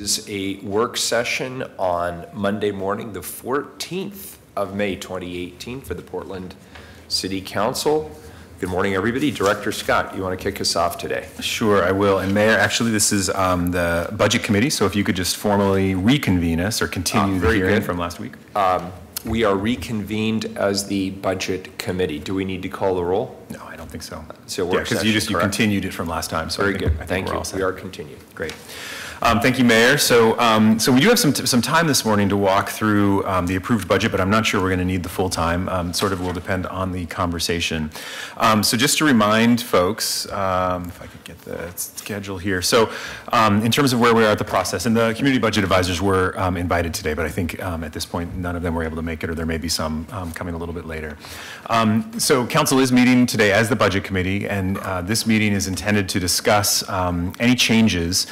is a work session on Monday morning, the 14th of May, 2018 for the Portland City Council. Good morning, everybody. Director Scott, you want to kick us off today? Sure, I will. And Mayor, actually, this is the Budget Committee, so if you could just formally reconvene us or continue the hearing from last week. We are reconvened as the Budget Committee. Do we need to call the roll? No, I don't think so. So yeah, because you continued it from last time. So very good. Thank you. We are continued. Great. Thank you, Mayor. So we do have some time this morning to walk through the approved budget, but I'm not sure we're going to need the full time. Sort of will depend on the conversation. So just to remind folks, if I could get the schedule here. So in terms of where we are at the process, and the community budget advisors were invited today, but I think at this point none of them were able to make it, or there may be some coming a little bit later. So Council is meeting today as the Budget Committee, and this meeting is intended to discuss any changes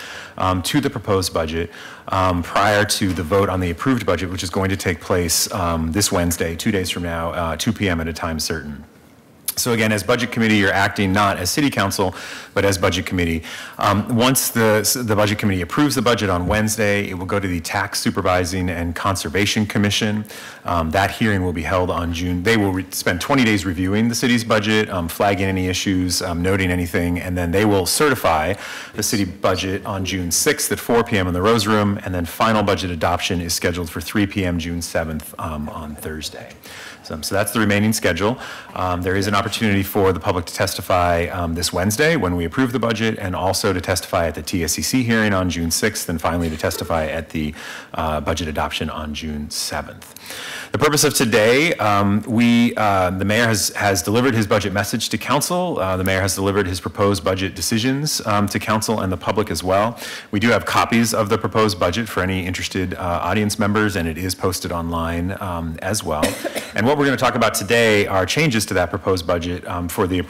to the proposed budget prior to the vote on the approved budget, which is going to take place this Wednesday, 2 days from now, 2 p.m. at a time certain. So again, as Budget Committee, you're acting not as City Council, but as Budget Committee. Once the Budget Committee approves the budget on Wednesday, it will go to the Tax Supervising and Conservation Commission. That hearing will be held on June. They will spend 20 days reviewing the city's budget, flagging any issues, noting anything, and then they will certify the city budget on June 6th at 4 p.m. in the Rose Room, and then final budget adoption is scheduled for 3 p.m. June 7th on Thursday. So that's the remaining schedule. There is an opportunity for the public to testify this Wednesday when we approve the budget, and also to testify at the TSCC hearing on June 6th, and finally to testify at the budget adoption on June 7th. The purpose of today, the mayor has delivered his budget message to council. The mayor has delivered his proposed budget decisions to council and the public as well. We do have copies of the proposed budget for any interested audience members, and it is posted online as well. And what we're going to talk about today are changes to that proposed budget for the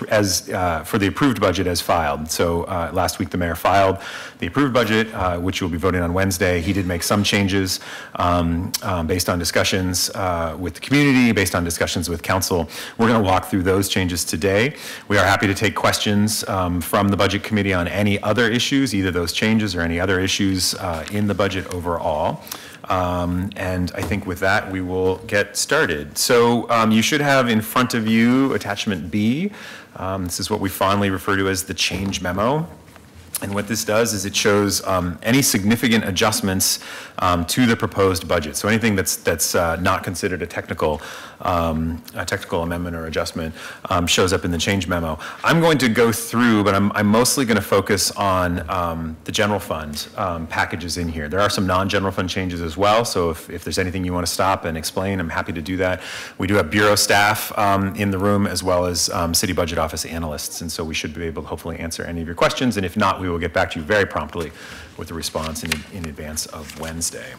approved budget as filed. So last week the mayor filed the approved budget, which you'll be voting on Wednesday. He did make some changes based on discussions with the community, based on discussions with council. We're going to walk through those changes today. We are happy to take questions from the Budget Committee on any other issues, either those changes or any other issues in the budget overall. And I think with that, we will get started. So you should have in front of you attachment B. This is what we fondly refer to as the change memo. And what this does is it shows any significant adjustments to the proposed budget. So anything that's not considered a technical amendment or adjustment shows up in the change memo. I'm going to go through, but I'm mostly going to focus on the general fund packages in here. There are some non-general fund changes as well, so if there's anything you want to stop and explain, I'm happy to do that. We do have bureau staff in the room, as well as city budget office analysts, and so we should be able to hopefully answer any of your questions, and if not, we will get back to you very promptly with a response in advance of Wednesday.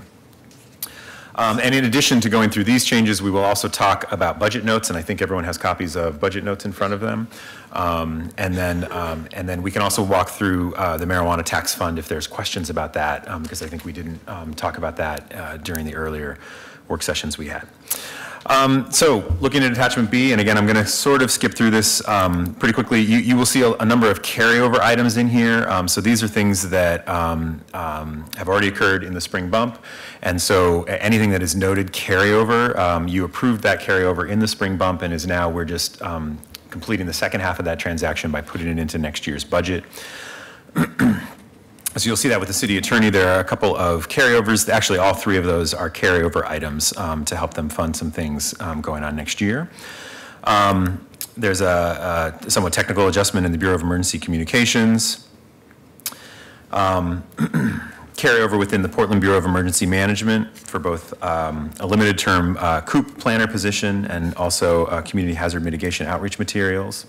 And in addition to going through these changes, we will also talk about budget notes, and I think everyone has copies of budget notes in front of them. And then we can also walk through the marijuana tax fund if there's questions about that, because I think we didn't talk about that during the earlier work sessions we had. So looking at attachment B, and again, I'm going to sort of skip through this pretty quickly. You will see a number of carryover items in here. So these are things that have already occurred in the spring bump. And so anything that is noted carryover, you approved that carryover in the spring bump, and is now we're just completing the second half of that transaction by putting it into next year's budget. So you'll see that with the city attorney, there are a couple of carryovers. Actually, all three of those are carryover items to help them fund some things going on next year. There's a somewhat technical adjustment in the Bureau of Emergency Communications. Carryover within the Portland Bureau of Emergency Management for both a limited term COOP planner position and also community hazard mitigation outreach materials.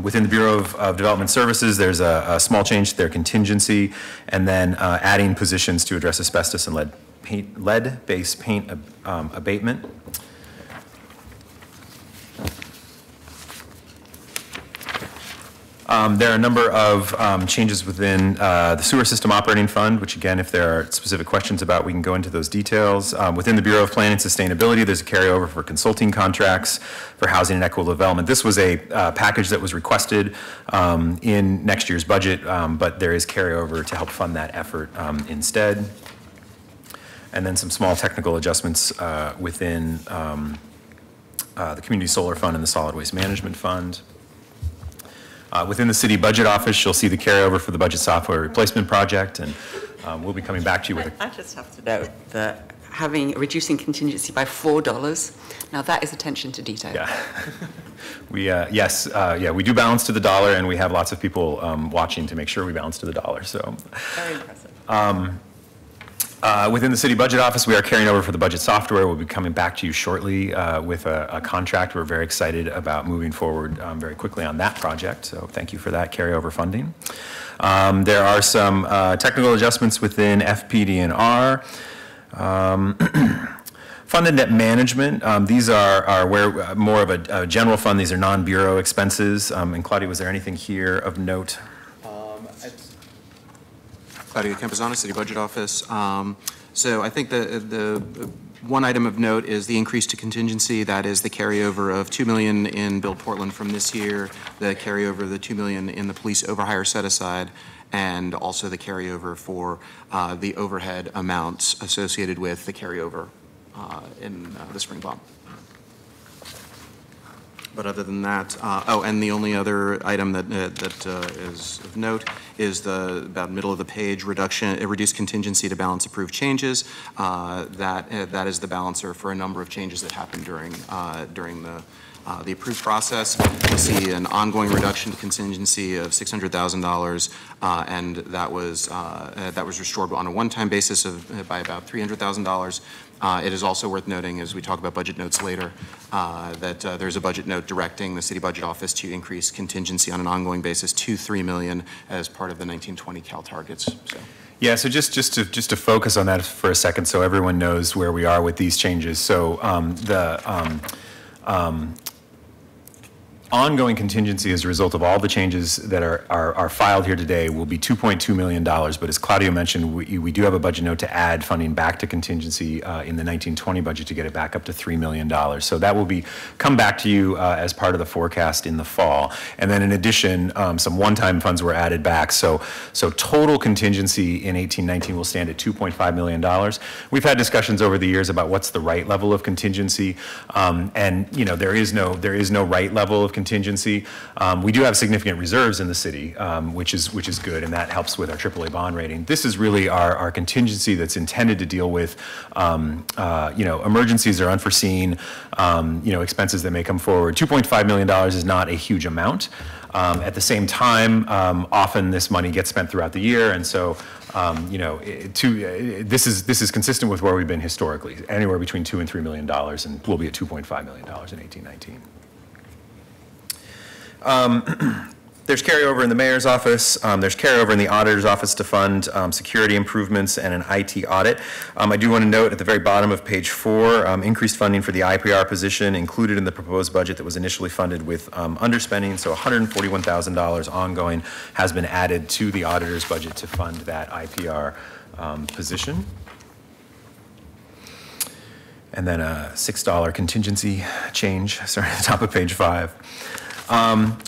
Within the Bureau of Development Services, there's a small change to their contingency, and then adding positions to address asbestos and lead-based paint abatement. There are a number of changes within the Sewer System Operating Fund, which again, if there are specific questions about, we can go into those details. Within the Bureau of Planning and Sustainability, there's a carryover for consulting contracts for housing and equitable development. This was a package that was requested in next year's budget, but there is carryover to help fund that effort instead. And then some small technical adjustments within the Community Solar Fund and the Solid Waste Management Fund. Within the City Budget Office, you'll see the carryover for the Budget Software Replacement Project, and we'll be coming back to you with I just have to note that reducing contingency by $4, now that is attention to detail. Yeah. We, yes, yeah, we do balance to the dollar, and we have lots of people watching to make sure we balance to the dollar, so. Very impressive. Within the City Budget Office, we are carrying over for the budget software. We'll be coming back to you shortly with a contract. We're very excited about moving forward very quickly on that project, so thank you for that carryover funding. There are some technical adjustments within FPD&R. Fund and debt management, these are where more of a general fund. These are non-bureau expenses. And Claudia, was there anything here of note? Claudia Camposano, City Budget Office. So I think the one item of note is the increase to contingency. That is the carryover of $2 million in Build Portland from this year, the carryover of the $2 million in the police overhire set aside, and also the carryover for the overhead amounts associated with the carryover in the spring bomb. But other than that, and the only other item that is of note is the about middle of the page reduced contingency to balance approved changes. That is the balancer for a number of changes that happened during the approved process. We see an ongoing reduction to contingency of $600,000, and that was restored on a one-time basis by about $300,000. It is also worth noting, as we talk about budget notes later, that there's a budget note directing the City Budget Office to increase contingency on an ongoing basis to $3 million as part of the 1920 Cal targets. So. Yeah, so just to focus on that for a second, so everyone knows where we are with these changes. So ongoing contingency as a result of all the changes that are filed here today will be $2.2 million, but as Claudia mentioned, we do have a budget note to add funding back to contingency in the 1920 budget to get it back up to $3 million. So that will come back to you as part of the forecast in the fall. And then in addition, some one-time funds were added back. So total contingency in 18-19 will stand at $2.5 million. We've had discussions over the years about what's the right level of contingency, and you know there is no right level of contingency. We do have significant reserves in the city, which is good, and that helps with our AAA bond rating. This is really our contingency that's intended to deal with emergencies or unforeseen expenses that may come forward. $2.5 million is not a huge amount. At the same time, often this money gets spent throughout the year, and so this is consistent with where we've been historically, anywhere between $2 and $3 million, and we'll be at $2.5 million in 18-19. There's carryover in the mayor's office. There's carryover in the auditor's office to fund security improvements and an IT audit. I do want to note at the very bottom of page 4, increased funding for the IPR position included in the proposed budget that was initially funded with underspending. So $141,000 ongoing has been added to the auditor's budget to fund that IPR position. And then a $6 contingency change, sorry, at the top of page 5.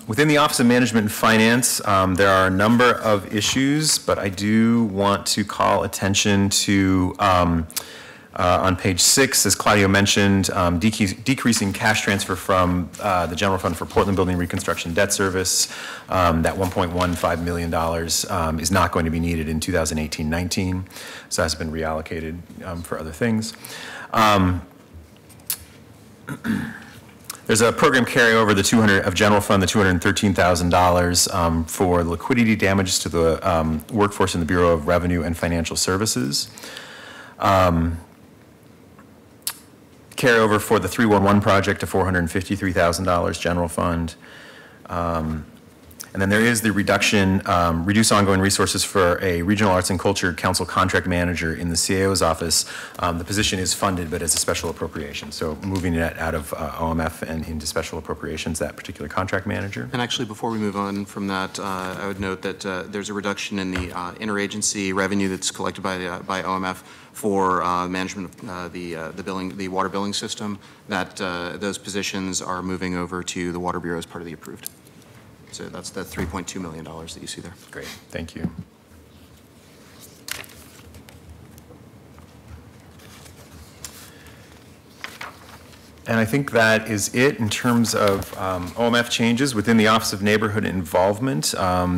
Within the Office of Management and Finance, there are a number of issues, but I do want to call attention to, on page 6, as Claudio mentioned, decreasing cash transfer from the General Fund for Portland Building Reconstruction Debt Service. That $1.15 million is not going to be needed in 2018-19, so that's been reallocated for other things. There's a program carryover, the $200 of general fund, the $213,000 for liquidity damages to the workforce in the Bureau of Revenue and Financial Services. Carryover for the 311 project to $453,000 general fund. And then there is the reduction, reduce ongoing resources for a Regional Arts and Culture Council contract manager in the CAO's office. The position is funded, but as a special appropriation. So moving it out of OMF and into special appropriations, that particular contract manager. And actually, before we move on from that, I would note that there's a reduction in the interagency revenue that's collected by OMF for management of the water billing system. That those positions are moving over to the Water Bureau as part of the approved. So that's the $3.2 million that you see there. Great, thank you. And I think that is it in terms of OMF changes. Within the Office of Neighborhood Involvement,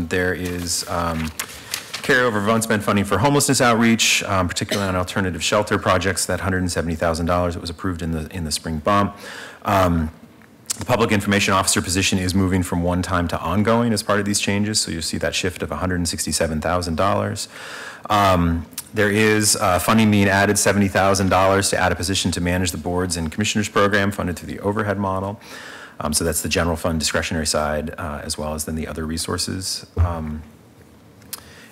there is carryover of unspent funding for homelessness outreach, particularly on alternative shelter projects, that $170,000 that was approved in the spring bump. The public information officer position is moving from one-time to ongoing as part of these changes, so you'll see that shift of $167,000. There is funding being added, $70,000 to add a position to manage the boards and commissioners program funded through the overhead model. So that's the general fund discretionary side, as well as then the other resources.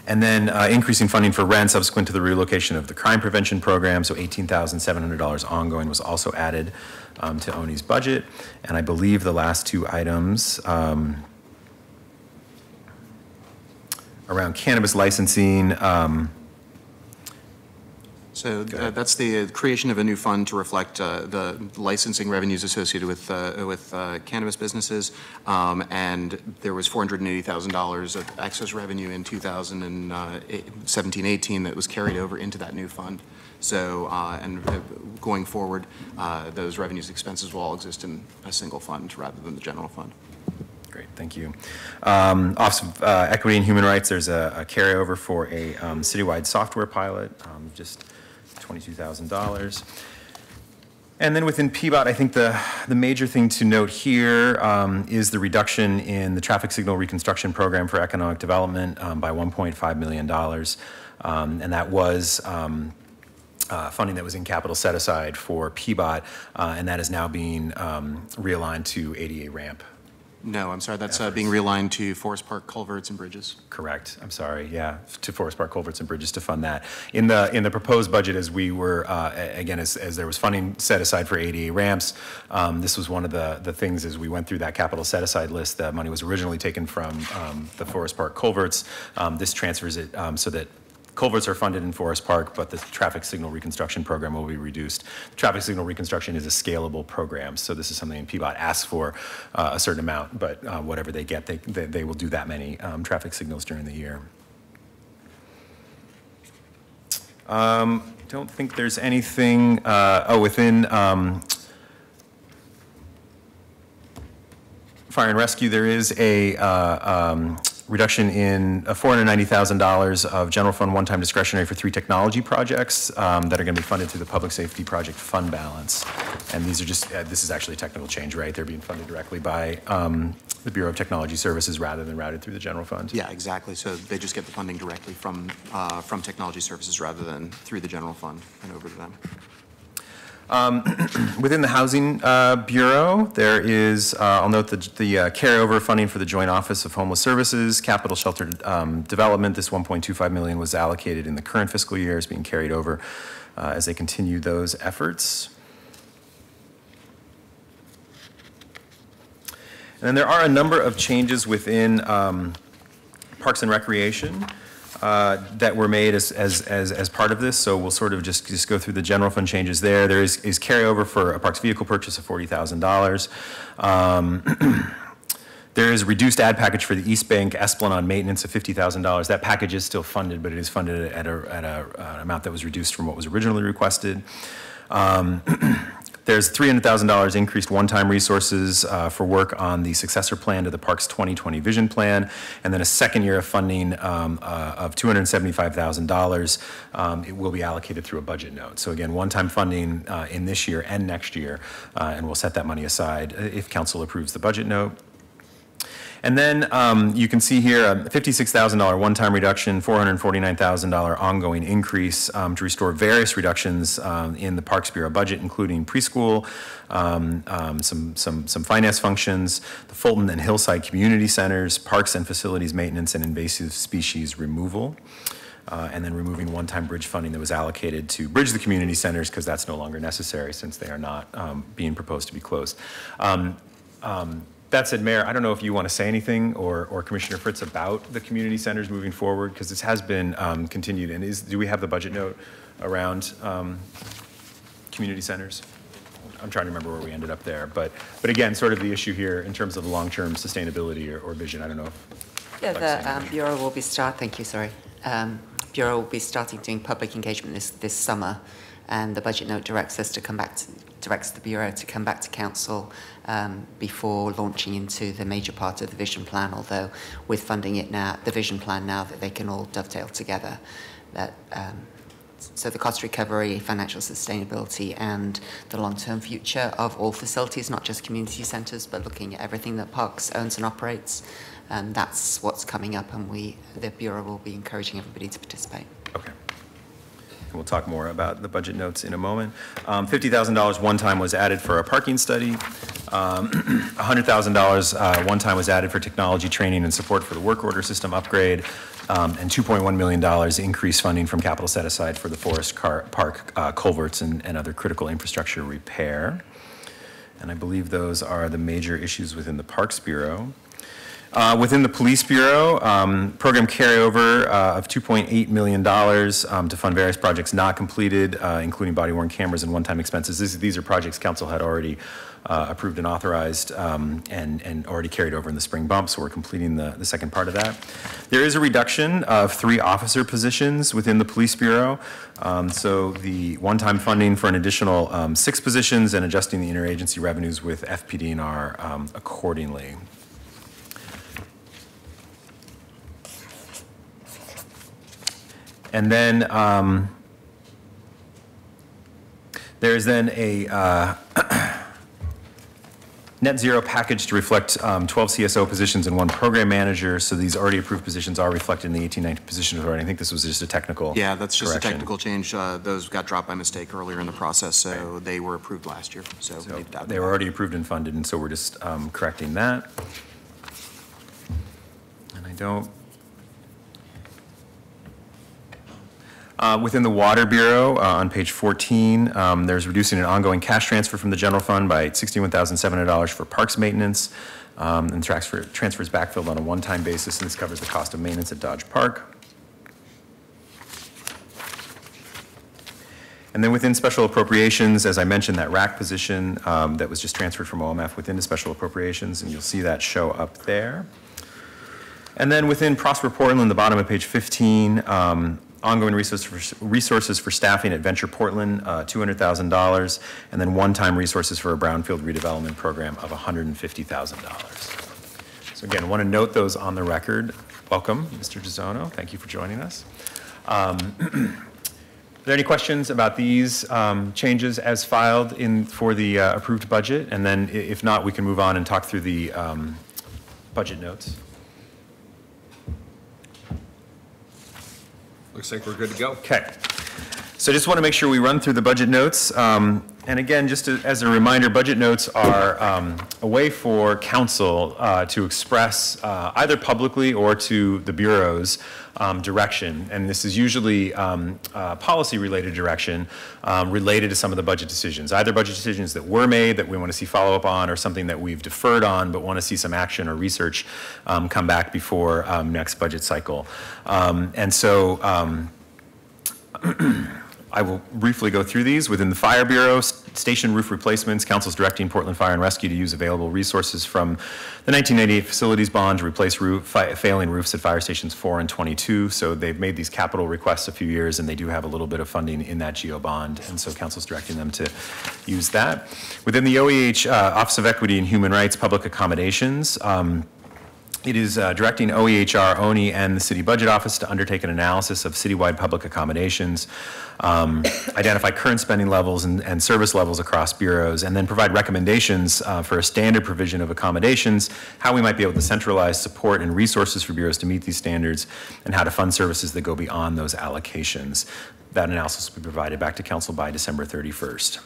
And then increasing funding for rent subsequent to the relocation of the crime prevention program, so $18,700 ongoing was also added to ONI's budget. And I believe the last two items around cannabis licensing. So that's the creation of a new fund to reflect the licensing revenues associated with cannabis businesses, and there was $480,000 of excess revenue in 2017-18 that was carried over into that new fund. So, going forward, those revenues and expenses will all exist in a single fund rather than the general fund. Great, thank you. Office of Equity and Human Rights, there's a carryover for a citywide software pilot, just $22,000. And then within PBOT, I think the major thing to note here is the reduction in the traffic signal reconstruction program for economic development by $1.5 million. And that was funding that was in capital set aside for PBOT, and that is now being realigned to ADA ramp. No, I'm sorry, that's being realigned to Forest Park culverts and bridges. Correct, I'm sorry, yeah, to Forest Park culverts and bridges to fund that. In the proposed budget, as we were, again, as there was funding set aside for ADA ramps, this was one of the things as we went through that capital set aside list, that money was originally taken from the Forest Park culverts. This transfers it so that culverts are funded in Forest Park, but the traffic signal reconstruction program will be reduced. The traffic signal reconstruction is a scalable program, so this is something PBOT asks for a certain amount, but whatever they get, they will do that many traffic signals during the year. Don't think there's anything, within Fire and Rescue, there is a reduction in $490,000 of general fund one-time discretionary for 3 technology projects that are going to be funded through the Public Safety Project fund balance. And these are just, this is actually a technical change, right? They're being funded directly by the Bureau of Technology Services rather than routed through the general fund. Yeah, exactly. So they just get the funding directly from Technology Services rather than through the general fund and over to them. Within the Housing Bureau, there is, I'll note the carryover funding for the Joint Office of Homeless Services, Capital Shelter Development. This $1.25 million was allocated in the current fiscal year, is being carried over as they continue those efforts. And then there are a number of changes within Parks and Recreation that were made as part of this, so we'll sort of just go through the general fund changes there. There is carryover for a parks vehicle purchase of $40,000. There is a reduced ad package for the East Bank Esplanade maintenance of $50,000. That package is still funded, but it is funded at an amount that was reduced from what was originally requested. There's $300,000 increased one-time resources for work on the successor plan to the Parks 2020 Vision Plan, and then a second year of funding of $275,000. It will be allocated through a budget note. So again, one-time funding in this year and next year, and we'll set that money aside if council approves the budget note. And then you can see here a $56,000 one-time reduction, $449,000 ongoing increase to restore various reductions in the Parks Bureau budget, including preschool, some finance functions, the Fulton and Hillside Community Centers, parks and facilities maintenance, and invasive species removal. And then removing one-time bridge funding that was allocated to bridge the community centers because that's no longer necessary since they are not being proposed to be closed. That said, Mayor, I don't know if you want to say anything or Commissioner Fritz about the community centers moving forward because this has been continued. And do we have the budget note around community centers? I'm trying to remember where we ended up there. But again, sort of the issue here in terms of the long-term sustainability or vision. I don't know if... Yeah, the Bureau will be Bureau will be starting doing public engagement this summer, and the budget note directs the Bureau to come back to Council before launching into the major part of the vision plan, although with funding it now, the vision plan now, that they can all dovetail together. So the cost recovery, financial sustainability, and the long-term future of all facilities, not just community centres, but looking at everything that Parks owns and operates. And that's what's coming up, and the Bureau will be encouraging everybody to participate. Okay. And we'll talk more about the budget notes in a moment. $50,000 one time was added for a parking study. $100,000 one time was added for technology training and support for the work order system upgrade. And $2.1 million increased funding from capital set aside for the Forest Park culverts and other critical infrastructure repair. And I believe those are the major issues within the Parks Bureau. Within the Police Bureau, program carryover of $2.8 million to fund various projects not completed, including body-worn cameras and one-time expenses. These are projects Council had already approved and authorized and already carried over in the spring bump, so we're completing the second part of that. There is a reduction of 3 officer positions within the Police Bureau. So the one-time funding for an additional 6 positions and adjusting the interagency revenues with FPD&R accordingly. And then there's then a net zero package to reflect 12 CSO positions and 1 program manager. So these already approved positions are reflected in the 1819 positions already. I think this was just a technical Yeah, that's just correction. a technical change. Those got dropped by mistake earlier in the process, so right. They were approved last year. So they were already approved and funded, and so we're just correcting that. And I don't... Within the Water Bureau, on page 14, there's reducing an ongoing cash transfer from the general fund by $61,700 for parks maintenance, and transfers backfilled on a one-time basis, and this covers the cost of maintenance at Dodge Park. And then within special appropriations, as I mentioned, that RAC position that was just transferred from OMF within the special appropriations, and you'll see that show up there. And then within Prosper Portland, the bottom of page 15, ongoing resources for staffing at Venture Portland, $200,000, and then one-time resources for a brownfield redevelopment program of $150,000. So again, I want to note those on the record. Welcome, Mr. DeZono. Thank you for joining us. Are there any questions about these changes as filed for the approved budget? And then if not, we can move on and talk through the budget notes. Looks like we're good to go. Okay. So I just want to make sure we run through the budget notes. And again, just as a reminder, budget notes are a way for council to express either publicly or to the Bureau's direction. And this is usually policy-related direction related to some of the budget decisions, either budget decisions that were made that we want to see follow-up on, or something that we've deferred on but want to see some action or research come back before next budget cycle. And so I will briefly go through these. Within the Fire Bureau, station roof replacements, Council's directing Portland Fire and Rescue to use available resources from the 1998 facilities bond to replace failing roofs at fire stations 4 and 22. So they've made these capital requests a few years, and they do have a little bit of funding in that GO bond, and so Council's directing them to use that. Within the OEH Office of Equity and Human Rights, public accommodations, It is directing OEHR, ONI, and the City Budget Office to undertake an analysis of citywide public accommodations, identify current spending levels and service levels across bureaus, and then provide recommendations for a standard provision of accommodations, how we might be able to centralize support and resources for bureaus to meet these standards, and how to fund services that go beyond those allocations. That analysis will be provided back to Council by December 31st.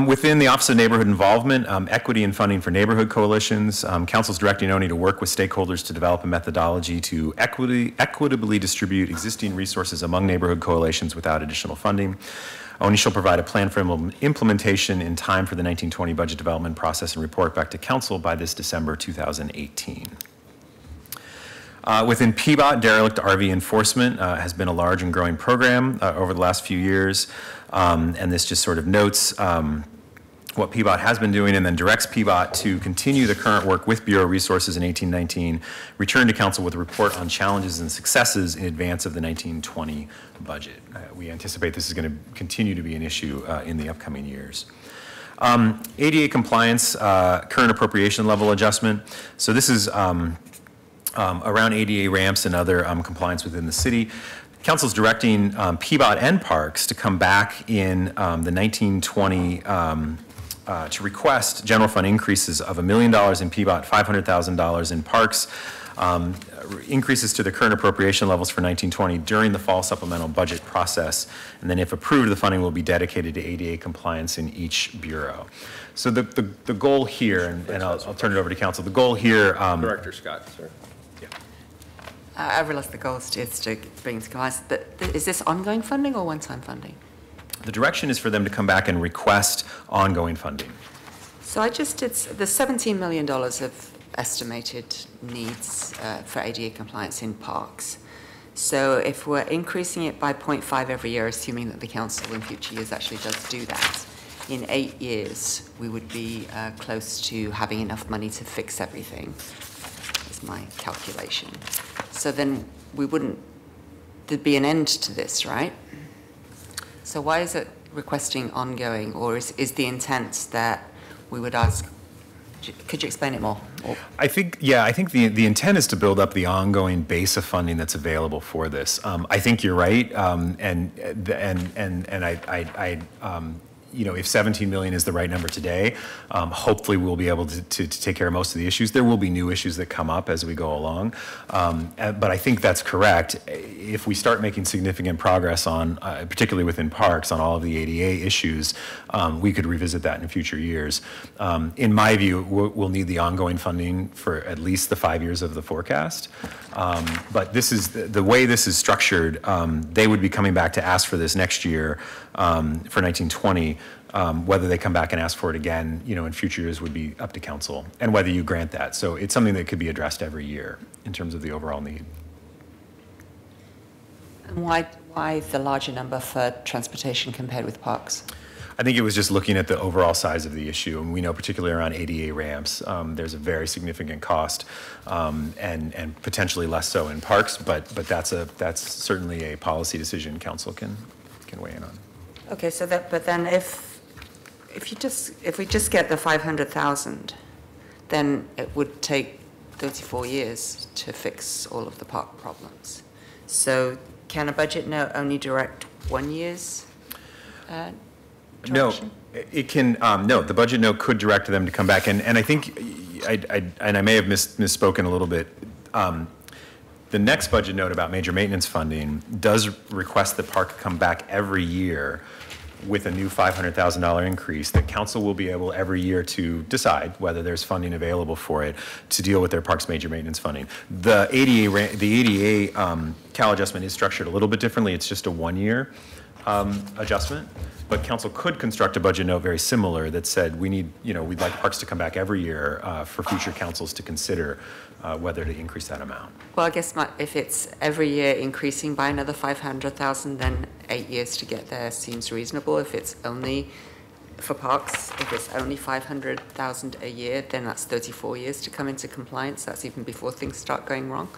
Within the Office of Neighborhood Involvement, equity and funding for neighborhood coalitions, Council's directing ONI to work with stakeholders to develop a methodology to equitably distribute existing resources among neighborhood coalitions without additional funding. ONI shall provide a plan for implementation in time for the 1920 budget development process and report back to Council by this December 2018. Within PBOT, derelict RV enforcement has been a large and growing program over the last few years. And this just sort of notes what PBOT has been doing and then directs PBOT to continue the current work with Bureau resources in 1819, return to Council with a report on challenges and successes in advance of the 1920 budget. We anticipate this is going to continue to be an issue in the upcoming years. ADA compliance, current appropriation level adjustment. So this is around ADA ramps and other compliance within the city. Council's directing PBOT and Parks to come back in the 1920 to request general fund increases of $1 million in PBOT, $500,000 in Parks, increases to the current appropriation levels for 1920 during the fall supplemental budget process. And then if approved, the funding will be dedicated to ADA compliance in each bureau. So the goal here, and I'll turn it over to Council, the goal here. Director Scott, sir. I realize the goal is to bring to compliance, but is this ongoing funding or one-time funding? The direction is for them to come back and request ongoing funding. So I just did the $17 million of estimated needs for ADA compliance in parks. So if we're increasing it by 0.5 every year, assuming that the council in future years actually does do that, in 8 years we would be close to having enough money to fix everything, is my calculation. So then there'd be an end to this, right? So why is it requesting ongoing, or is the intent that we would ask, could you explain it more? I think the intent is to build up the ongoing base of funding that's available for this. I think you're right, and I you know, if 17 million is the right number today, hopefully we'll be able to take care of most of the issues. There will be new issues that come up as we go along, but I think that's correct. If we start making significant progress on, particularly within parks, on all of the ADA issues, we could revisit that in future years. In my view, we'll need the ongoing funding for at least the 5 years of the forecast. But this is the way this is structured. They would be coming back to ask for this next year for 1920. Whether they come back and ask for it again, you know, in future years would be up to council, and whether you grant that. So it's something that could be addressed every year in terms of the overall need. And why the larger number for transportation compared with parks? I think it was just looking at the overall size of the issue, and we know particularly around ADA ramps, there's a very significant cost, and potentially less so in parks, but that's certainly a policy decision council can weigh in on. Okay, so but then if we just get the 500,000, then it would take 34 years to fix all of the park problems. So can a budget note only direct 1 year's direction? No, it can. No, the budget note could direct them to come back, and I think I may have misspoken a little bit. The next budget note about major maintenance funding does request that park come back every year with a new $500,000 increase that council will be able every year to decide whether there's funding available for it to deal with their parks major maintenance funding. The ADA CAL adjustment is structured a little bit differently. It's just a 1 year adjustment, but council could construct a budget note very similar that said we'd like parks to come back every year for future councils to consider whether to increase that amount. Well, I guess if it's every year increasing by another 500,000, then 8 years to get there seems reasonable. If it's only for parks, if it's only 500,000 a year, then that's 34 years to come into compliance. That's even before things start going wrong.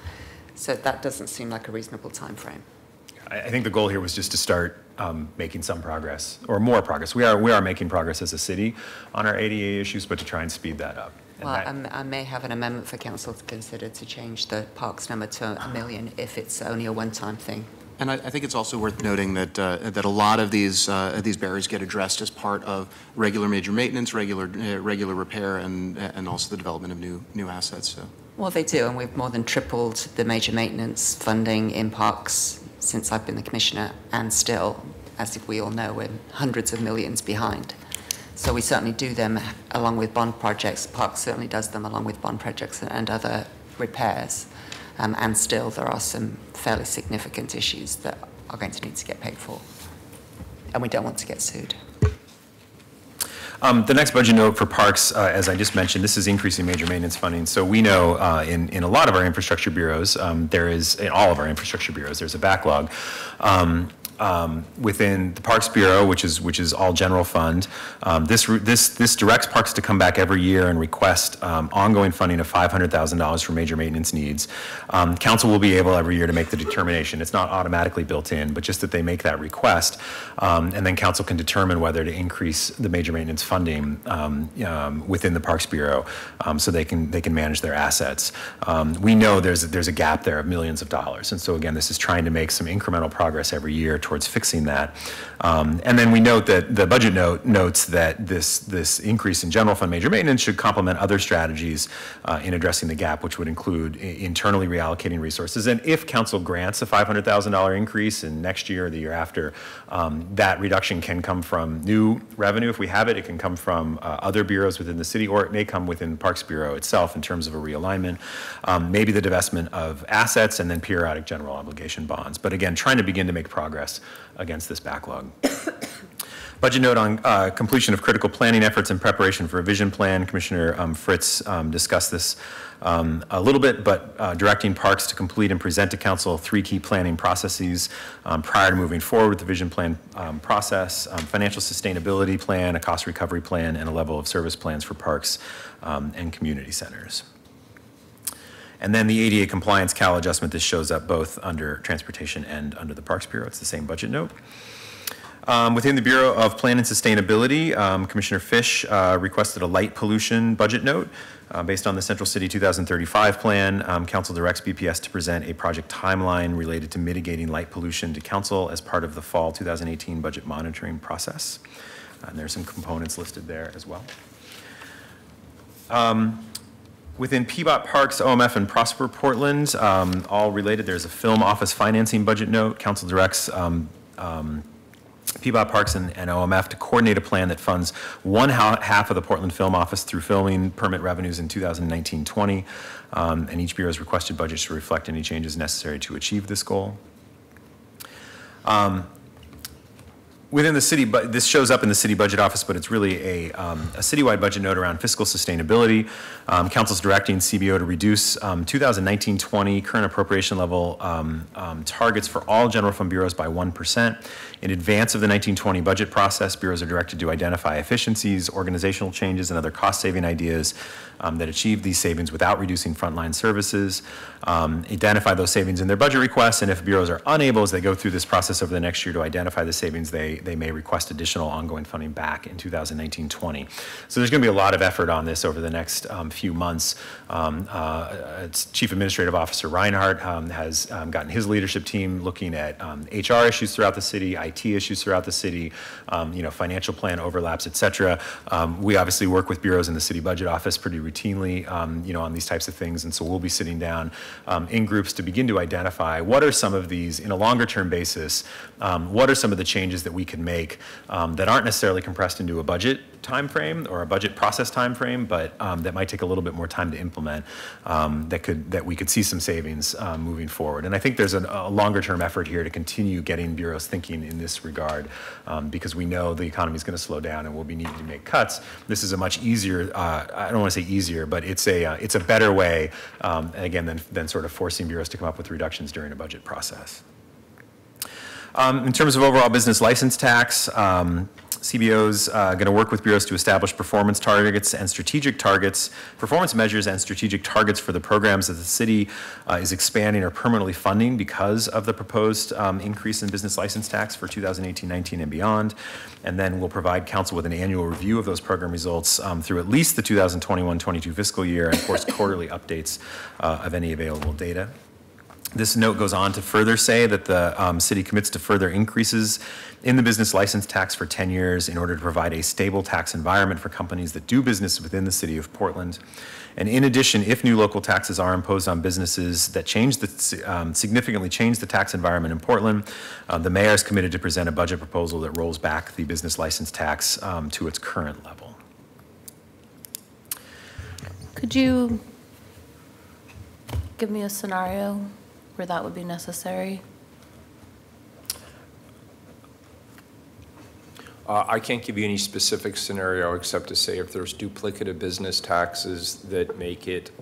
So that doesn't seem like a reasonable time frame. I think the goal here was just to start making some progress, or more progress. We are making progress as a city on our ADA issues, but to try and speed that up. And Well, that- I may have an amendment for council to consider to change the parks number to $1 million if it's only a one-time thing. And I think it's also worth noting that that a lot of these barriers get addressed as part of regular major maintenance, regular repair, and also the development of new assets. So. Well, they do, and we've more than tripled the major maintenance funding in parks since I've been the commissioner, and still, as we all know, we're hundreds of millions behind. So we certainly do them along with bond projects. Parks certainly does them along with bond projects and other repairs. And still, there are some fairly significant issues that are going to need to get paid for. And we don't want to get sued. The next budget note for parks, as I just mentioned, this is increasing major maintenance funding. So we know in a lot of our infrastructure bureaus, in all of our infrastructure bureaus, there's a backlog. Within the Parks Bureau, which is all general fund, this directs parks to come back every year and request ongoing funding of $500,000 for major maintenance needs. Council will be able every year to make the determination. It's not automatically built in, but just that they make that request, and then council can determine whether to increase the major maintenance funding within the Parks Bureau, so they can manage their assets. We know there's a gap there of millions of dollars, and so again, this is trying to make some incremental progress every year towards fixing that. And then we note that the budget notes that this increase in general fund major maintenance should complement other strategies in addressing the gap, which would include internally reallocating resources. And if council grants a $500,000 increase in next year or the year after, that reduction can come from new revenue. If we have it, it can come from other bureaus within the city, or it may come within the Parks Bureau itself in terms of a realignment, maybe the divestment of assets, and then periodic general obligation bonds. But again, trying to begin to make progress against this backlog. Budget note on completion of critical planning efforts in preparation for a vision plan. Commissioner Fritz discussed this a little bit, but directing parks to complete and present to council 3 key planning processes prior to moving forward with the vision plan process: financial sustainability plan, a cost recovery plan, and a level of service plans for parks and community centers. And then the ADA compliance CAL adjustment, this shows up both under transportation and under the Parks Bureau. It's the same budget note. Within the Bureau of Plan and Sustainability, Commissioner Fish requested a light pollution budget note based on the Central City 2035 plan. Council directs BPS to present a project timeline related to mitigating light pollution to council as part of the fall 2018 budget monitoring process. And there's some components listed there as well. Within PBOT Parks, OMF, and Prosper Portland, all related, there's a film office financing budget note. Council directs PBOT Parks and OMF to coordinate a plan that funds one half of the Portland Film Office through filming permit revenues in 2019-20, and each bureau's requested budgets to reflect any changes necessary to achieve this goal. Within the city, but this shows up in the city budget office, but it's really a citywide budget note around fiscal sustainability. Council's directing CBO to reduce 2019-20 current appropriation level targets for all general fund bureaus by 1%. In advance of the 19-20 budget process, bureaus are directed to identify efficiencies, organizational changes, and other cost-saving ideas that achieve these savings without reducing frontline services. Identify those savings in their budget requests, and if bureaus are unable, as they go through this process over the next year, to identify the savings, they may request additional ongoing funding back in 2019-20. So there's going to be a lot of effort on this over the next few months. Chief Administrative Officer Reinhardt has gotten his leadership team looking at HR issues throughout the city, IT issues throughout the city, financial plan overlaps, et cetera. We obviously work with bureaus in the city budget office pretty routinely, on these types of things, and so we'll be sitting down in groups to begin to identify what are some of these, in a longer term basis, what are some of the changes that we can make that aren't necessarily compressed into a budget time frame or a budget process time frame, but that might take a little bit more time to implement, that we could see some savings moving forward. And I think there's a longer term effort here to continue getting bureaus thinking in this regard, because we know the economy is going to slow down and we'll be needing to make cuts. This is a much easier, I don't want to say easier, but it's a better way, again, than sort of forcing bureaus to come up with reductions during a budget process. In terms of overall business license tax, CBO's going to work with bureaus to establish performance targets and strategic targets, performance measures and strategic targets for the programs that the city is expanding or permanently funding because of the proposed increase in business license tax for 2018-19 and beyond. And then we'll provide council with an annual review of those program results through at least the 2021-22 fiscal year, and of course quarterly updates of any available data. This note goes on to further say that the city commits to further increases in the business license tax for 10 years in order to provide a stable tax environment for companies that do business within the city of Portland. And in addition, if new local taxes are imposed on businesses that significantly change the tax environment in Portland, the mayor is committed to present a budget proposal that rolls back the business license tax to its current level. Could you give me a scenario where that would be necessary? I can't give you any specific scenario except to say if there's duplicative business taxes that make it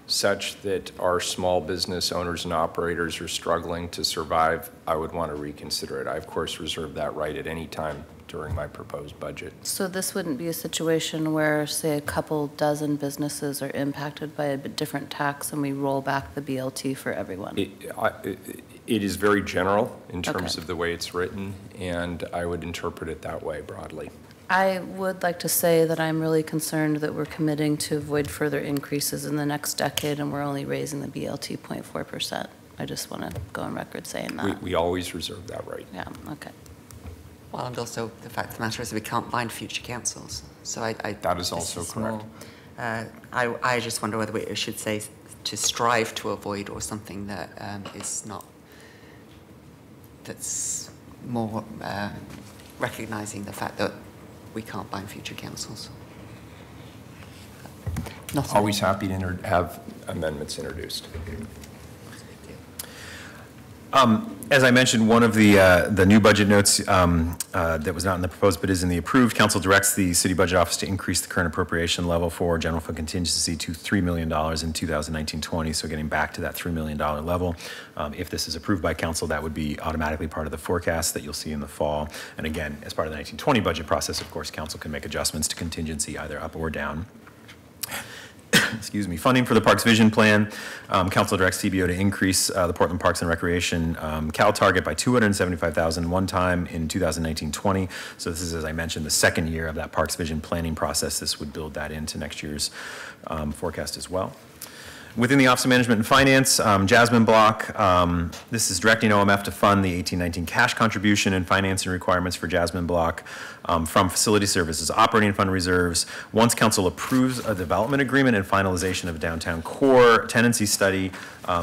such that our small business owners and operators are struggling to survive, I would want to reconsider it. I, of course, reserve that right at any time during my proposed budget. So this wouldn't be a situation where, say, a couple dozen businesses are impacted by a different tax and we roll back the BLT for everyone? It is very general in terms Okay. of the way it's written, and I would interpret it that way broadly. I would like to say that I'm really concerned that we're committing to avoid further increases in the next decade and we're only raising the BLT 0.4%. I just want to go on record saying that. We always reserve that right. Yeah, okay. Well, and also the fact of the matter is we can't bind future councils. So That is also correct. I just wonder whether we should say to strive to avoid or something that is not, that's more recognising the fact that we can't bind future councils. Not Always happy to have amendments introduced. As I mentioned, one of the new budget notes that was not in the proposed but is in the approved, council directs the city budget office to increase the current appropriation level for general fund contingency to $3 million in 2019-20, so getting back to that $3 million level. If this is approved by council, that would be automatically part of the forecast that you'll see in the fall. And again, as part of the 1920 budget process, of course, council can make adjustments to contingency either up or down. Excuse me, funding for the Parks Vision Plan. Council directs CBO to increase the Portland Parks and Recreation CAL target by $275,000 one time in 2019-20. So this is, as I mentioned, the second year of that Parks Vision planning process. This would build that into next year's forecast as well. Within the Office of Management and Finance, Jasmine Block, this is directing OMF to fund the 18-19 cash contribution and financing requirements for Jasmine Block from Facility Services Operating Fund reserves. Once council approves a development agreement and finalization of downtown core tenancy study,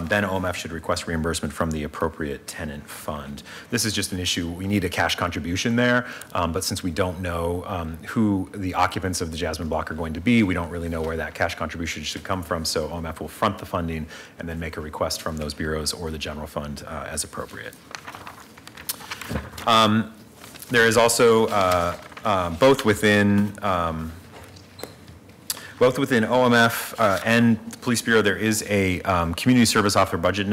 then OMF should request reimbursement from the appropriate tenant fund. This is just an issue. We need a cash contribution there, but since we don't know who the occupants of the Jasmine Block are going to be, we don't really know where that cash contribution should come from, so OMF will front the funding and then make a request from those bureaus or the general fund as appropriate. There is also both within OMF and the Police Bureau, there is a community service officer budget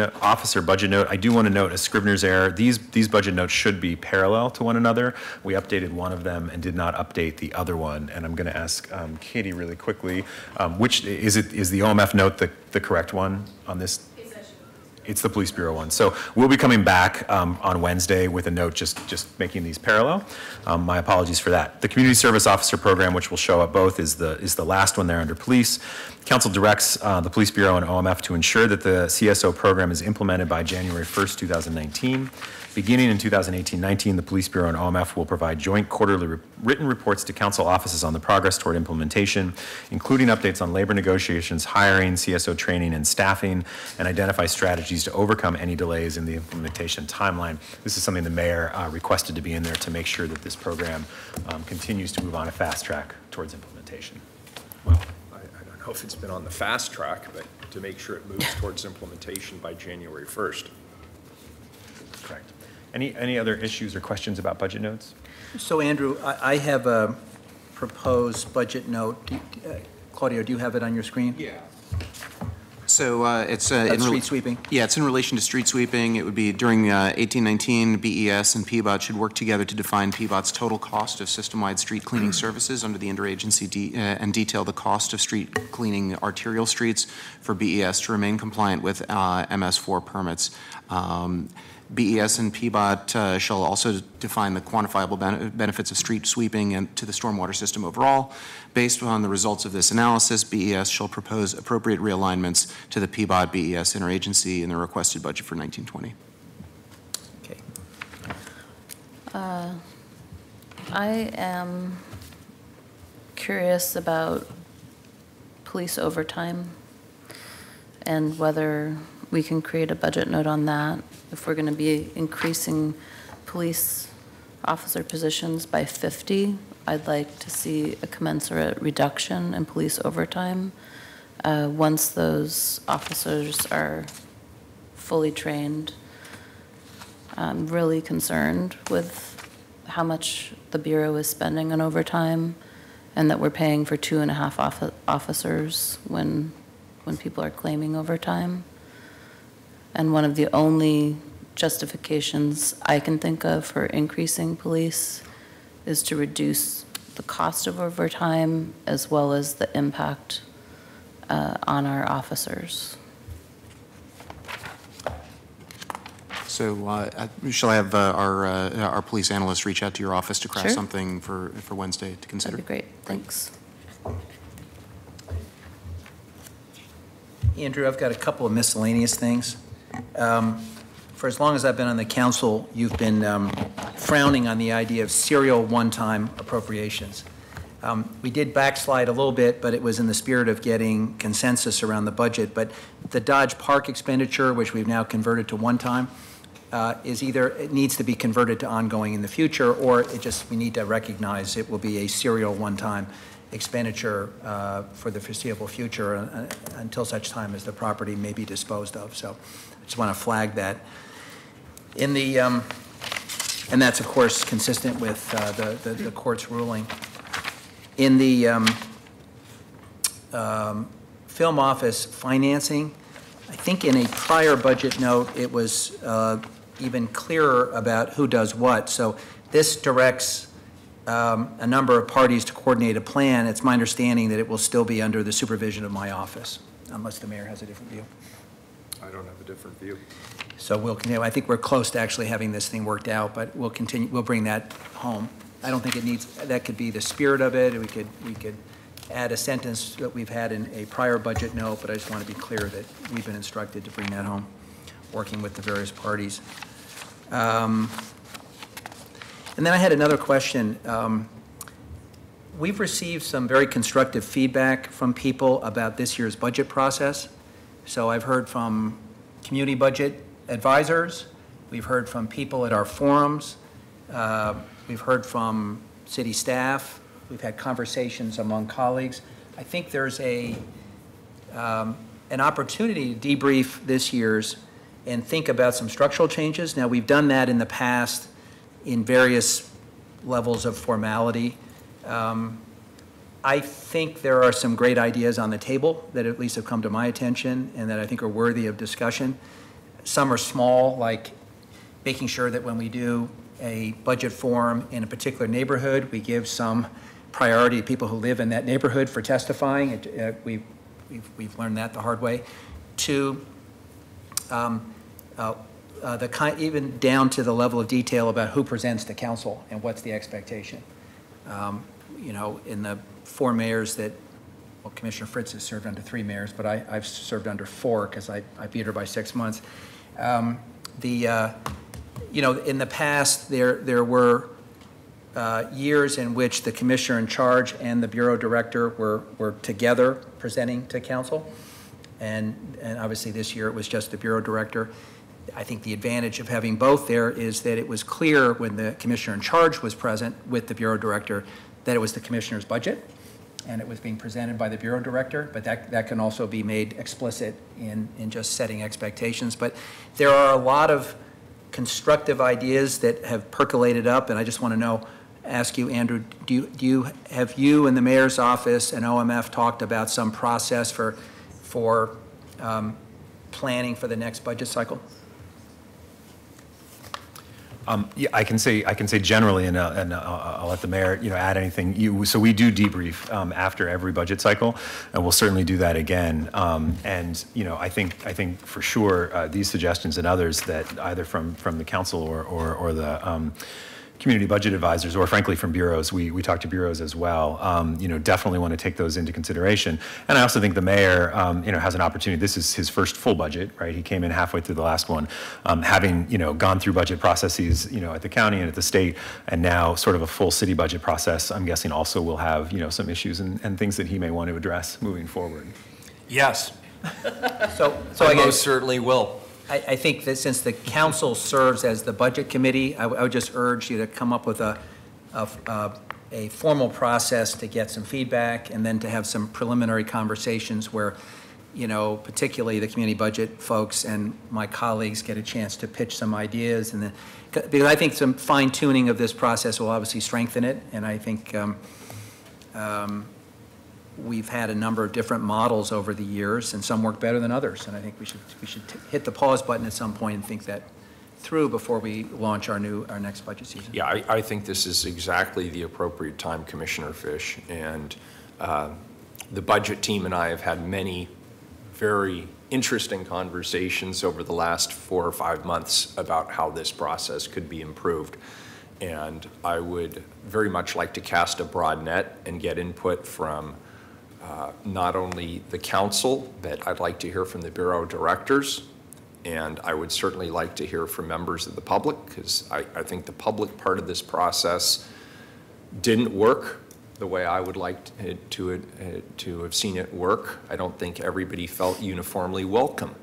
note. I do want to note a Scrivener's error. These budget notes should be parallel to one another. We updated one of them and did not update the other one. And I'm going to ask Katie really quickly, which is the OMF note the correct one on this? It's the Police Bureau one. So we'll be coming back on Wednesday with a note just making these parallel. My apologies for that. The Community Service Officer Program, which will show up both, is the last one there under Police. Council directs the Police Bureau and OMF to ensure that the CSO program is implemented by January 1st, 2019. Beginning in 2018-19, the Police Bureau and OMF will provide joint quarterly written reports to council offices on the progress toward implementation, including updates on labor negotiations, hiring, CSO training, and staffing, and identify strategies to overcome any delays in the implementation timeline. This is something the mayor requested to be in there to make sure that this program continues to move on a fast track towards implementation. Well, I don't know if it's been on the fast track, but to make sure it moves towards implementation by January 1st. Correct. Any other issues or questions about budget notes? So Andrew, I have a proposed budget note. Claudio, do you have it on your screen? Yeah. So it's Street sweeping? Yeah, it's in relation to street sweeping. It would be during 1819, BES and PBOT should work together to define PBOT's total cost of system-wide street cleaning services under the interagency and detail the cost of street cleaning arterial streets for BES to remain compliant with MS4 permits. BES and PBOT shall also define the quantifiable benefits of street sweeping and to the stormwater system overall. Based on the results of this analysis, BES shall propose appropriate realignments to the PBOT-BES interagency in the requested budget for 1920. Okay. I am curious about police overtime and whether we can create a budget note on that. If we're going to be increasing police officer positions by 50, I'd like to see a commensurate reduction in police overtime once those officers are fully trained. I'm really concerned with how much the Bureau is spending on overtime and that we're paying for 2.5 officers when people are claiming overtime. And one of the only justifications I can think of for increasing police is to reduce the cost of overtime as well as the impact on our officers. So shall I have our police analyst reach out to your office to craft something for Wednesday to consider? That'd be great. Thanks. Andrew, I've got a couple of miscellaneous things. For as long as I've been on the council, you've been frowning on the idea of serial one-time appropriations. We did backslide a little bit, but it was in the spirit of getting consensus around the budget. But the Dodge Park expenditure, which we've now converted to one-time, is either it needs to be converted to ongoing in the future, or we need to recognize it will be a serial one-time expenditure for the foreseeable future until such time as the property may be disposed of. So I just want to flag that. In the, and that's of course consistent with the court's ruling. In the film office financing, I think in a prior budget note it was even clearer about who does what. So this directs a number of parties to coordinate a plan. It's my understanding that it will still be under the supervision of my office, unless the mayor has a different view. I don't have a different view. So we'll continue. I think we're close to actually having this thing worked out, but we'll continue. We'll bring that home. I don't think it needs. That could be the spirit of it. We could add a sentence that we've had in a prior budget note, but I just want to be clear that we've been instructed to bring that home, working with the various parties. And then I had another question. We've received some very constructive feedback from people about this year's budget process. So I've heard from community budget advisors. We've heard from people at our forums. We've heard from city staff. We've had conversations among colleagues. I think there's an opportunity to debrief this year's and think about some structural changes. Now, we've done that in the past in various levels of formality. I think there are some great ideas on the table that at least have come to my attention and that I think are worthy of discussion. Some are small, like making sure that when we do a budget forum in a particular neighborhood, we give some priority to people who live in that neighborhood for testifying. We've learned that the hard way. To even down to the level of detail about who presents to council and what's the expectation. You know, in the 4 mayors that, well, Commissioner Fritz has served under 3 mayors, but I've served under 4 because I beat her by 6 months. You know, in the past, there were years in which the commissioner in charge and the bureau director were together presenting to council. And obviously this year it was just the bureau director. I think the advantage of having both there is that it was clear when the commissioner in charge was present with the bureau director that it was the commissioner's budget and it was being presented by the bureau director, but that can also be made explicit in just setting expectations. But there are a lot of constructive ideas that have percolated up, and I just want to ask you, Andrew, have you and the mayor's office and OMF talked about some process for planning for the next budget cycle? Yeah, I can say generally, and I'll let the mayor, add anything. So we do debrief after every budget cycle, and we'll certainly do that again. And I think for sure these suggestions and others that either from the council or the community budget advisors, or frankly from bureaus, we talk to bureaus as well, definitely want to take those into consideration. And I also think the mayor, has an opportunity. This is his first full budget, right? He came in halfway through the last one, having, gone through budget processes, at the county and at the state, and now sort of a full city budget process, I'm guessing also will have, some issues and things that he may want to address moving forward. Yes, So I I guess, most certainly will. I think that since the council serves as the budget committee, I would just urge you to come up with a formal process to get some feedback, and then to have some preliminary conversations where, particularly the community budget folks and my colleagues get a chance to pitch some ideas, and then, because I think some fine tuning of this process will obviously strengthen it, and I think we've had a number of different models over the years, and some work better than others. And I think we should hit the pause button at some point and think that through before we launch our next budget season. Yeah, I think this is exactly the appropriate time, Commissioner Fish. And the budget team and I have had many very interesting conversations over the last 4 or 5 months about how this process could be improved. And I would very much like to cast a broad net and get input from not only the council, but I'd like to hear from the bureau directors, and I would certainly like to hear from members of the public, because I think the public part of this process didn't work the way I would like to have seen it work. I don't think everybody felt uniformly welcome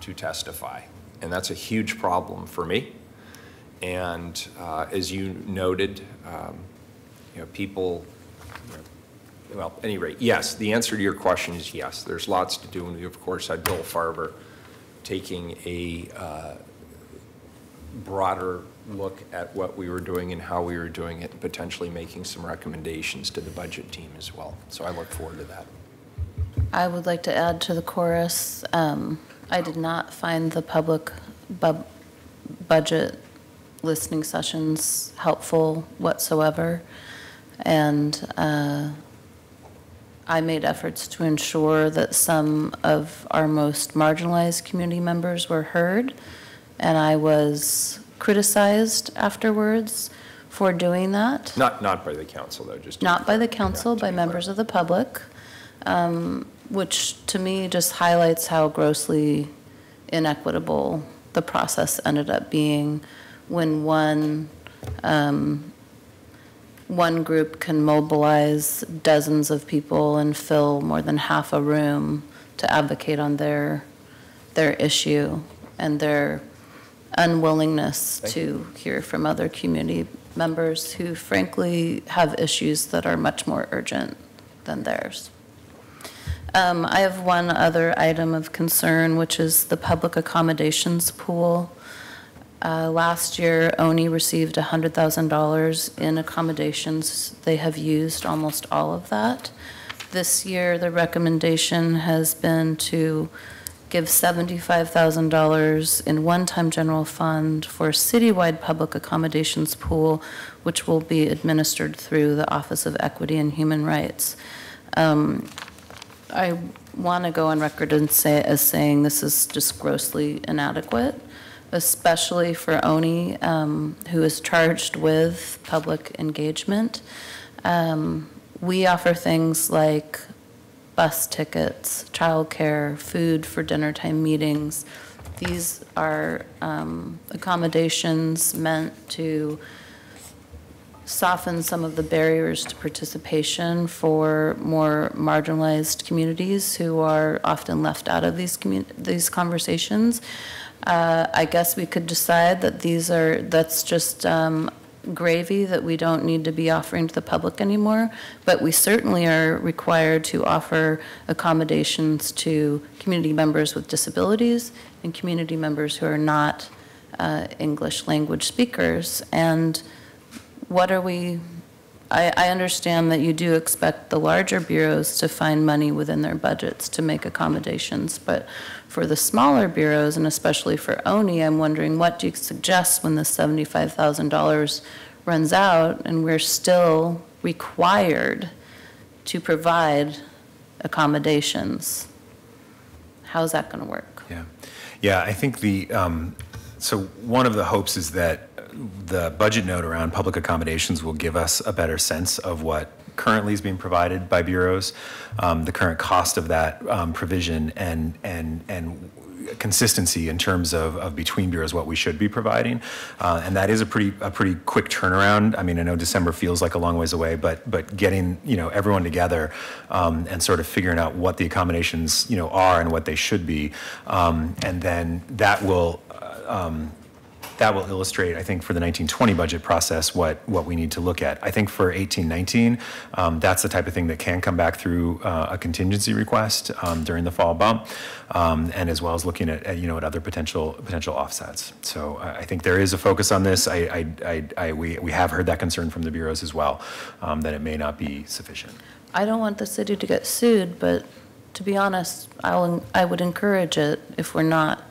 to testify, and that's a huge problem for me. And as you noted, people. Well, at any rate, yes, the answer to your question is yes. There's lots to do, and we, of course, had Bill Farber taking a broader look at what we were doing and how we were doing it, and potentially making some recommendations to the budget team as well. So I look forward to that. I would like to add to the chorus, I did not find the public budget listening sessions helpful whatsoever, and I made efforts to ensure that some of our most marginalized community members were heard, and I was criticized afterwards for doing that. Not by the council, though, just not by the council, by members of the public, which to me just highlights how grossly inequitable the process ended up being when one group can mobilize dozens of people and fill more than half a room to advocate on their issue, and their unwillingness to hear from other community members who frankly have issues that are much more urgent than theirs. I have one other item of concern, which is the public accommodations pool. Last year, ONI received $100,000 in accommodations. They have used almost all of that. This year, the recommendation has been to give $75,000 in one-time general fund for a citywide public accommodations pool, which will be administered through the Office of Equity and Human Rights. I want to go on record and say as saying this is just grossly inadequate, especially for ONI, who is charged with public engagement. We offer things like bus tickets, childcare, food for dinner time meetings. These are accommodations meant to soften some of the barriers to participation for more marginalized communities who are often left out of these conversations. I guess we could decide that that's just gravy that we don't need to be offering to the public anymore, but we certainly are required to offer accommodations to community members with disabilities and community members who are not English language speakers. And what are we I understand that you do expect the larger bureaus to find money within their budgets to make accommodations, but for the smaller bureaus, and especially for ONI, I'm wondering, what do you suggest when the $75,000 runs out and we're still required to provide accommodations? How's that going to work? Yeah, I think so one of the hopes is that the budget note around public accommodations will give us a better sense of what currently is being provided by bureaus, the current cost of that provision, and consistency in terms of between bureaus what we should be providing, and that is a pretty quick turnaround. I mean, I know December feels like a long ways away, but getting everyone together and sort of figuring out what the accommodations are and what they should be, and then that will illustrate, I think, for the 1920 budget process what we need to look at. I think for 18-19, that's the type of thing that can come back through a contingency request during the fall bump, and as well as looking at other potential offsets. So I think there is a focus on this. We have heard that concern from the bureaus as well, that it may not be sufficient. I don't want the city to get sued, but to be honest, I would encourage it if we're not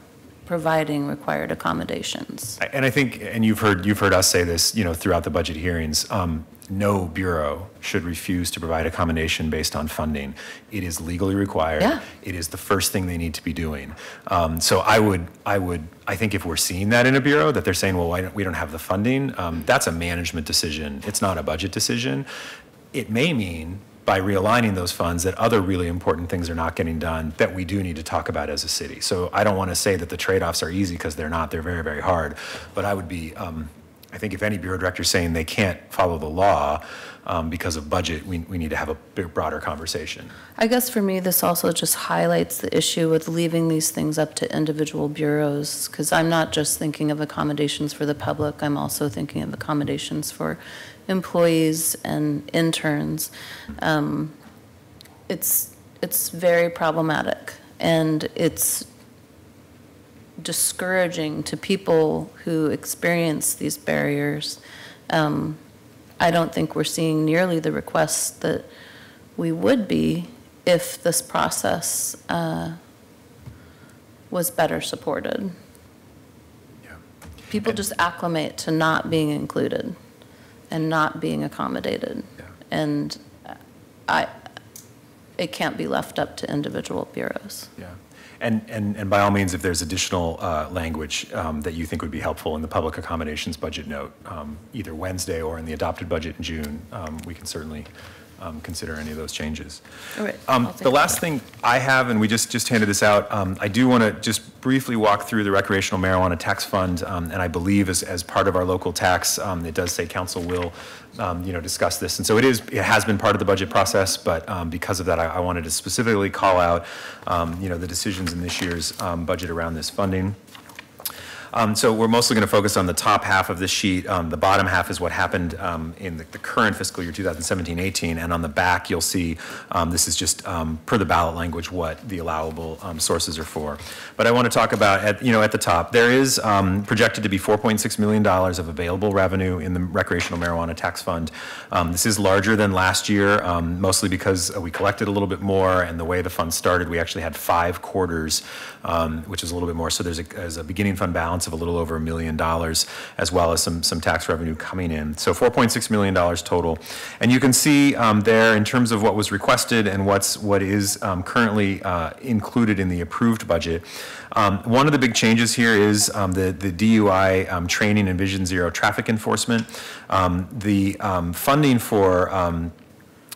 providing required accommodations. And I think, and you've heard us say this, throughout the budget hearings, no bureau should refuse to provide accommodation based on funding. It is legally required. Yeah. It is the first thing they need to be doing. So I think if we're seeing that in a bureau, that they're saying, well, we don't have the funding, that's a management decision. It's not a budget decision. It may mean, by realigning those funds, that other really important things are not getting done that we do need to talk about as a city. So I don't want to say that the trade-offs are easy, because they're not. They're very, very hard. But I would be, I think if any bureau director is saying they can't follow the law because of budget, we need to have a broader conversation. I guess for me, this also just highlights the issue with leaving these things up to individual bureaus, because I'm not just thinking of accommodations for the public, I'm also thinking of accommodations for employees and interns. It's very problematic, and it's discouraging to people who experience these barriers. I don't think we're seeing nearly the requests that we would be if this process was better supported. Yeah. People just acclimate to not being included and not being accommodated. Yeah. And it can't be left up to individual bureaus. Yeah. And by all means, if there's additional language that you think would be helpful in the public accommodations budget note, either Wednesday or in the adopted budget in June, we can certainly consider any of those changes. All right. The last thing I have, and we just handed this out, I do want to just briefly walk through the recreational marijuana tax fund, and I believe as part of our local tax, it does say council will discuss this. And so it has been part of the budget process, but because of that, I wanted to specifically call out, the decisions in this year's budget around this funding. So we're mostly going to focus on the top half of this sheet. The bottom half is what happened in the current fiscal year 2017-18, and on the back you'll see this is just per the ballot language what the allowable sources are for. But I want to talk about at the top there is projected to be $4.6 million of available revenue in the recreational marijuana tax fund. This is larger than last year, mostly because we collected a little bit more, and the way the fund started, we actually had 5 quarters, which is a little bit more. So there's a beginning fund balance of a little over $1 million, as well as some tax revenue coming in. So $4.6 million total. And you can see there in terms of what was requested and what is currently included in the approved budget. One of the big changes here is the DUI training and Vision Zero traffic enforcement. The funding for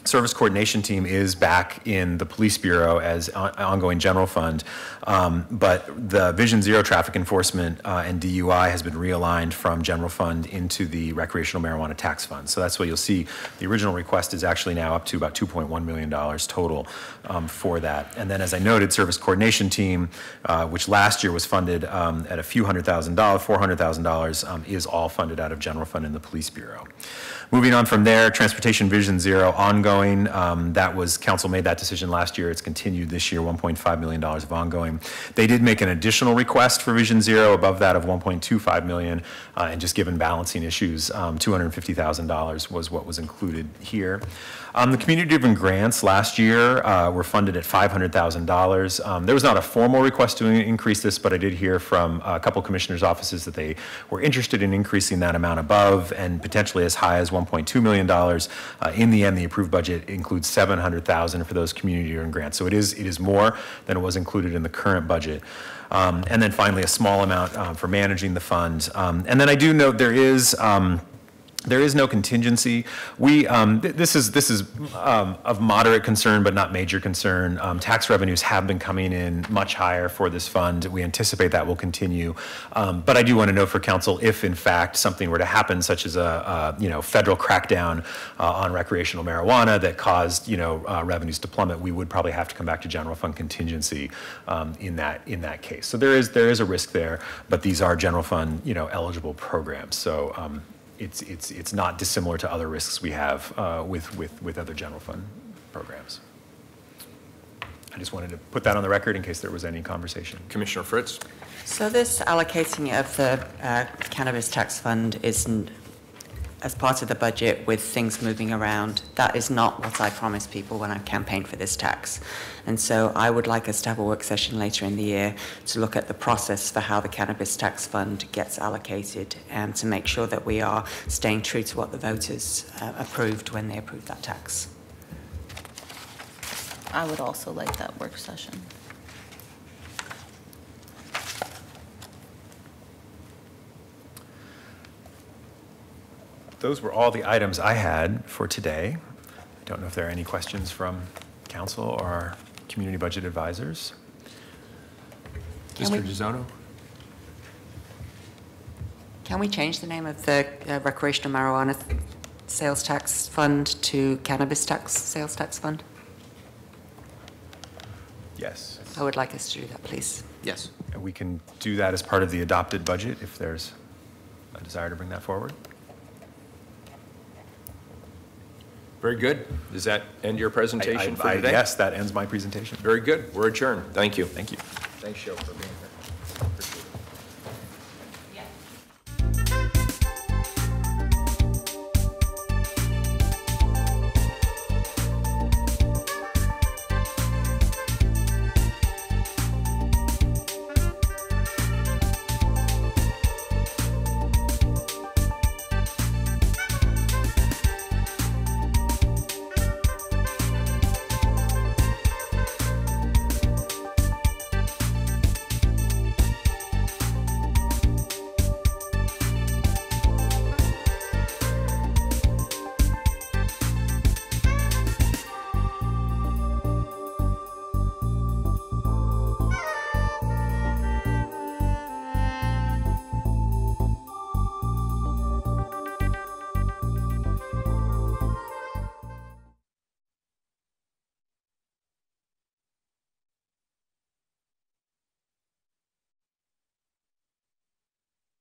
Service Coordination Team is back in the Police Bureau as ongoing general fund, but the Vision Zero traffic enforcement and DUI has been realigned from general fund into the recreational marijuana tax fund. So that's what you'll see. The original request is actually now up to about $2.1 million total for that. And then, as I noted, Service Coordination Team, which last year was funded at a few $100,000, $400,000, is all funded out of general fund in the Police Bureau. Moving on from there, Transportation Vision Zero ongoing ongoing. Council made that decision last year. It's continued this year, $1.5 million of ongoing. They did make an additional request for Vision Zero above that of $1.25 million, and just given balancing issues, $250,000 was what was included here. The community-driven grants last year were funded at $500,000. There was not a formal request to increase this, but I did hear from a couple commissioners' offices that they were interested in increasing that amount above and potentially as high as $1.2 million. In the end, the approved budget includes $700,000 for those community-driven grants. So it is more than it was included in the current budget. And then finally, a small amount for managing the fund. And then I do note there is no contingency. This is of moderate concern, but not major concern. Tax revenues have been coming in much higher for this fund. We anticipate that will continue. But I do want to note for council, if in fact something were to happen, such as a federal crackdown on recreational marijuana that caused revenues to plummet, we would probably have to come back to general fund contingency in that case. So there is a risk there, but these are general fund eligible programs. So. It's not dissimilar to other risks we have with other general fund programs. I just wanted to put that on the record in case there was any conversation. Commissioner Fritz? So this allocating of the cannabis tax fund isn't as part of the budget with things moving around. That is not what I promised people when I campaigned for this tax. And so I would like us to have a work session later in the year to look at the process for how the cannabis tax fund gets allocated and to make sure that we are staying true to what the voters approved when they approved that tax. I would also like that work session. Those were all the items I had for today. I don't know if there are any questions from council or our community budget advisors. Mr. DeZono? Can we change the name of the recreational marijuana sales tax fund to cannabis tax sales tax fund? Yes. I would like us to do that, please. Yes. And we can do that as part of the adopted budget if there's a desire to bring that forward. Very good. Does that end your presentation for today? Yes, that ends my presentation. Very good. We're adjourned. Thank you. Thank you. Thanks, Joe, for being here.